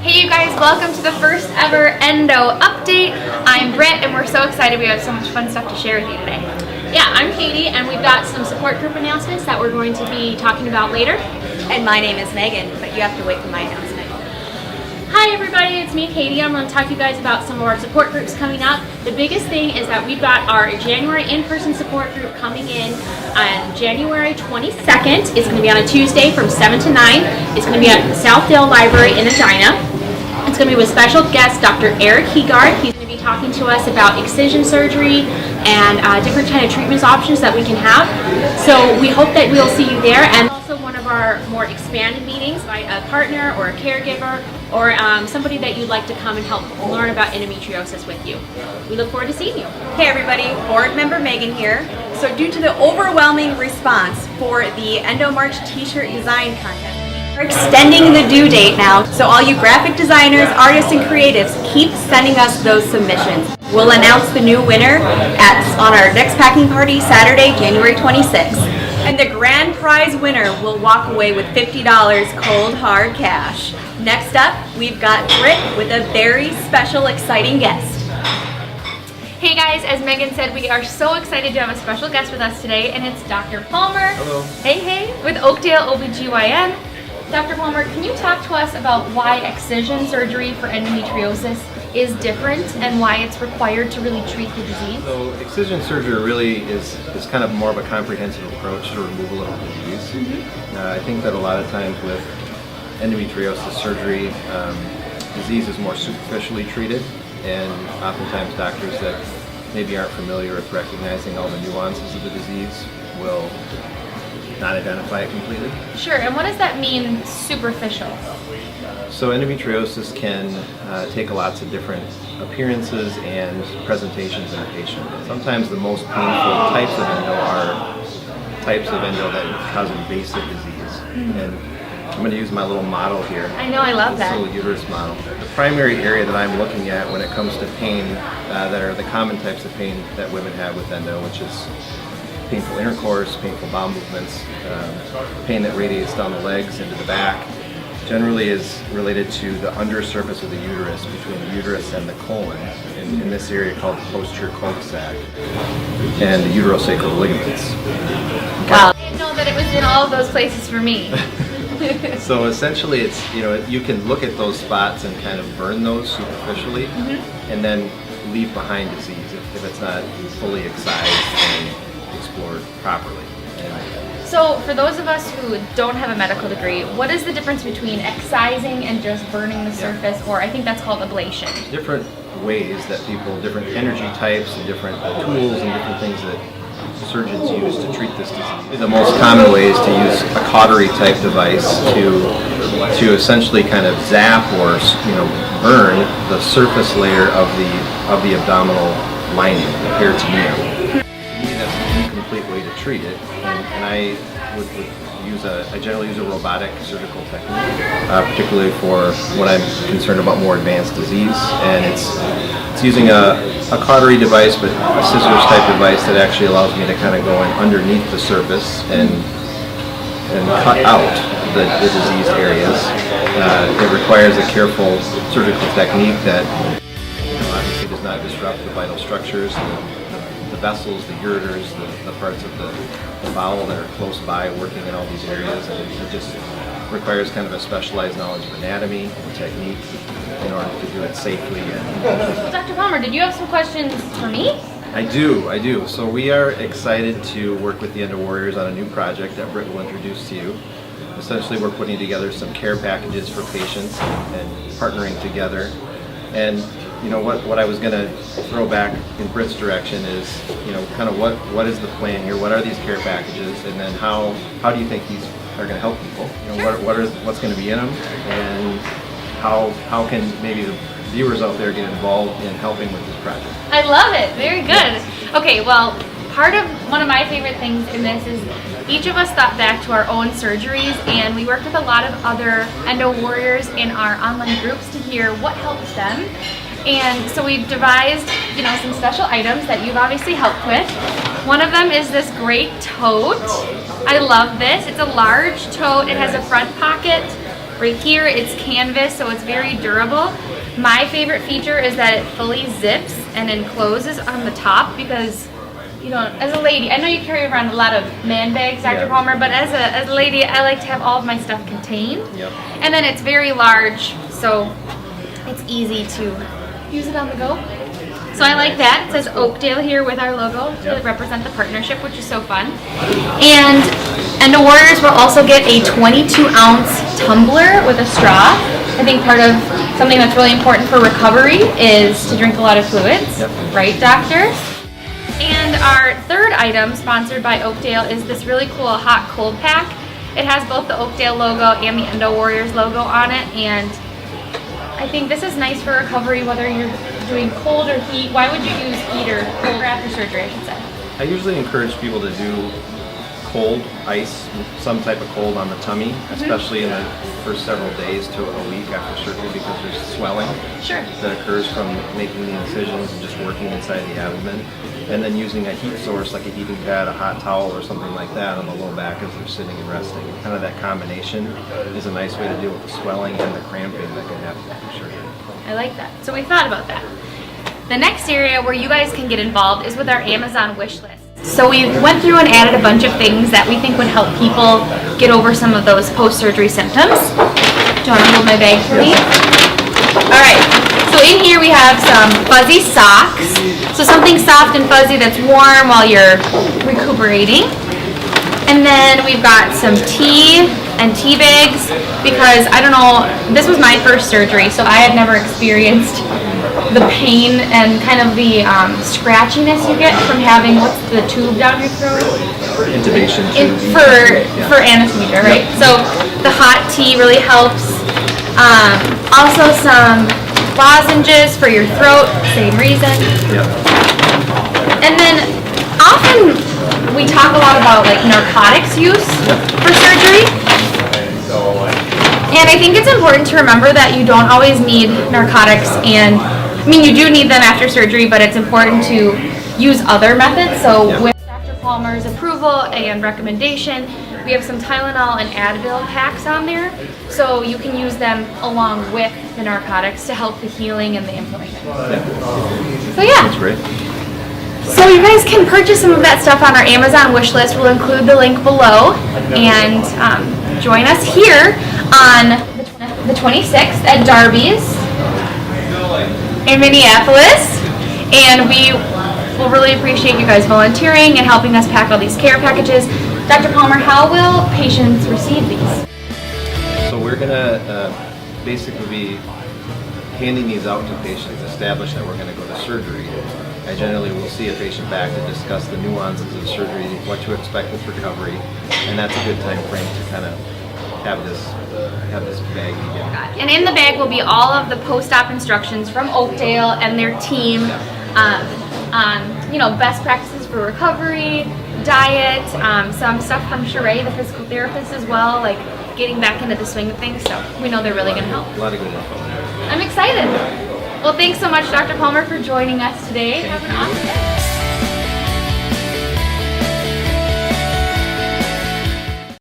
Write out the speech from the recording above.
Hey you guys, welcome to the first ever Endo update. I'm Britt and we're so excited. We have so much fun stuff to share with you today. Yeah, I'm Katie and we've got some support group announcements that we're going to be talking about later. And my name is Megan, but you have to wait for my announcement. Hi everybody, it's me Katie. I'm going to talk to you guys about some of our support groups coming up. The biggest thing is that we've got our January in-person support group coming in on January 22nd. It's going to be on a Tuesday from 7 to 9. It's going to be at Southdale Library in Edina. It's going to be with special guest Dr. Heegaard. He's going to be talking to us about excision surgery and different kind of treatment options that we can have. So we hope that we'll see you there, and also one of our more expanded meetings by a partner or a caregiver or somebody that you'd like to come and help learn about endometriosis with you. We look forward to seeing you. Hey everybody, board member Megan here. So due to the overwhelming response for the Endo March t-shirt design contest, we're extending the due date now. So all you graphic designers, artists, and creatives, keep sending us those submissions. We'll announce the new winner on our next packing party Saturday, January 26th. And the grand prize winner will walk away with $50 cold hard cash. Next up, we've got Britt with a very special, exciting guest. Hey guys, as Megan said, we are so excited to have a special guest with us today, and it's Dr. Palmer. Hello. Hey, with Oakdale OBGYN. Dr. Palmer, can you talk to us about why excision surgery for endometriosis is different and why it's required to really treat the disease? So excision surgery really is kind of more of a comprehensive approach to removal of the disease. I think that a lot of times with endometriosis surgery, disease is more superficially treated, and oftentimes doctors that maybe aren't familiar with recognizing all the nuances of the disease will not identify it completely. Sure, and what does that mean, superficial? So endometriosis can take lots of different appearances and presentations in a patient. Sometimes the most painful types of endo are types of endo that cause invasive disease. And I'm going to use my little model here. I know, I love this that. little uterus model. The primary area that I'm looking at when it comes to pain that are the common types of pain that women have with endo, which is painful intercourse, painful bowel movements, pain that radiates down the legs into the back, generally is related to the undersurface of the uterus, between the uterus and the colon, in this area called the posterior cul-de-sac, and the uterosacral ligaments. Wow. I didn't know that it was in all of those places for me. So essentially it's, you can look at those spots and kind of burn those superficially, and then leave behind disease if it's not fully excised and explored properly. So for those of us who don't have a medical degree, what is the difference between excising and just burning the surface, or I think that's called ablation? Different ways that different energy types and different tools and different things that surgeons use to treat this disease. The most common way is to use a cautery type device to essentially kind of zap or burn the surface layer of the abdominal lining, the peritoneum. Complete way to treat it, and I generally use a robotic surgical technique, particularly for when I'm concerned about more advanced disease, and it's using a cautery device, but a scissors type device that actually allows me to kind of go in underneath the surface and cut out the diseased areas. It requires a careful surgical technique that obviously does not disrupt the vital structures, the vessels, the ureters, the parts of the bowel that are close by, working in all these areas, and it just requires kind of a specialized knowledge of anatomy and technique in order to do it safely. Well, Dr. Palmer, did you have some questions for me? I do. So we are excited to work with the Endo Warriors on a new project that Britt will introduce to you. Essentially, we're putting together some care packages for patients and partnering together. And what I was going to throw back in Britt's direction is, kind of what is the plan here? What are these care packages? And then how do you think these are going to help people? What's going to be in them? And how can maybe the viewers out there get involved in helping with this project? I love it. Very good. Okay, well, one of my favorite things in this is each of us thought back to our own surgeries, and we worked with a lot of other endo warriors in our online groups to hear what helps them. And so we've devised, some special items that you've obviously helped with. One of them is this great tote. I love this. It's a large tote. It has a front pocket Right here, it's canvas, so it's very durable. My favorite feature is that it fully zips and encloses on the top because, you know, as a lady, I know you carry around a lot of man bags, Dr. Yeah. Palmer, but as a lady, I like to have all of my stuff contained. Yep. And then it's very large, so it's easy to use it on the go. So I like that. It says Oakdale here with our logo to Yep. represent the partnership, which is so fun. And Endo Warriors will also get a 22-ounce tumbler with a straw. I think part of something that's really important for recovery is to drink a lot of fluids. Yep. Right, doctor? And our third item, sponsored by Oakdale, is this really cool hot cold pack. It has both the Oakdale logo and the Endo Warriors logo on it, and I think this is nice for recovery, whether you're doing cold or heat. Why would you use heat or cold after surgery, I should say? I usually encourage people to do cold ice, some type of cold on the tummy, especially in the first several days to a week after surgery, because there's swelling Sure. that occurs from making the incisions and just working inside the abdomen. And then using a heat source like a heating pad, a hot towel, or something like that on the low back as they're sitting and resting. Kind of that combination is a nice way to deal with the swelling and the cramping that can happen after surgery. I like that. So we thought about that. The next area where you guys can get involved is with our Amazon wish list. So we went through and added a bunch of things that we think would help people get over some of those post-surgery symptoms. Do you want to hold my bag for me? All right. So in here we have some fuzzy socks. So something soft and fuzzy that's warm while you're recuperating. And then we've got some tea and tea bags because, I don't know, this was my first surgery, so I had never experienced the pain and kind of the scratchiness you get from having, what's the tube down your throat? Intubation For anesthesia, right? So the hot tea really helps. Also some lozenges for your throat, same reason. Yep. And then often we talk a lot about like narcotics use for surgery. And I think it's important to remember that you don't always need narcotics, and I mean you do need them after surgery, but it's important to use other methods. So with Dr. Palmer's approval and recommendation, we have some Tylenol and Advil packs on there, so you can use them along with the narcotics to help the healing and the inflammation. So yeah. That's great. So you guys can purchase some of that stuff on our Amazon wish list. We'll include the link below, and join us here on the 26th at Darby's in Minneapolis. And we will really appreciate you guys volunteering and helping us pack all these care packages. Dr. Palmer, how will patients receive these? So we're going to basically be handing these out to patients, establish that we're going to go to surgery. I generally will see a patient back to discuss the nuances of surgery, what to expect with recovery, and that's a good time frame to kind of have this bag begin. And in the bag will be all of the post-op instructions from Oakdale and their team on, you know, best practices for recovery, diet, some stuff from Sheree, the physical therapist as well, like getting back into the swing of things. So we know they're really going to help. A lot of good info. I'm excited. Well, thanks so much, Dr. Palmer, for joining us today. Have an awesome day.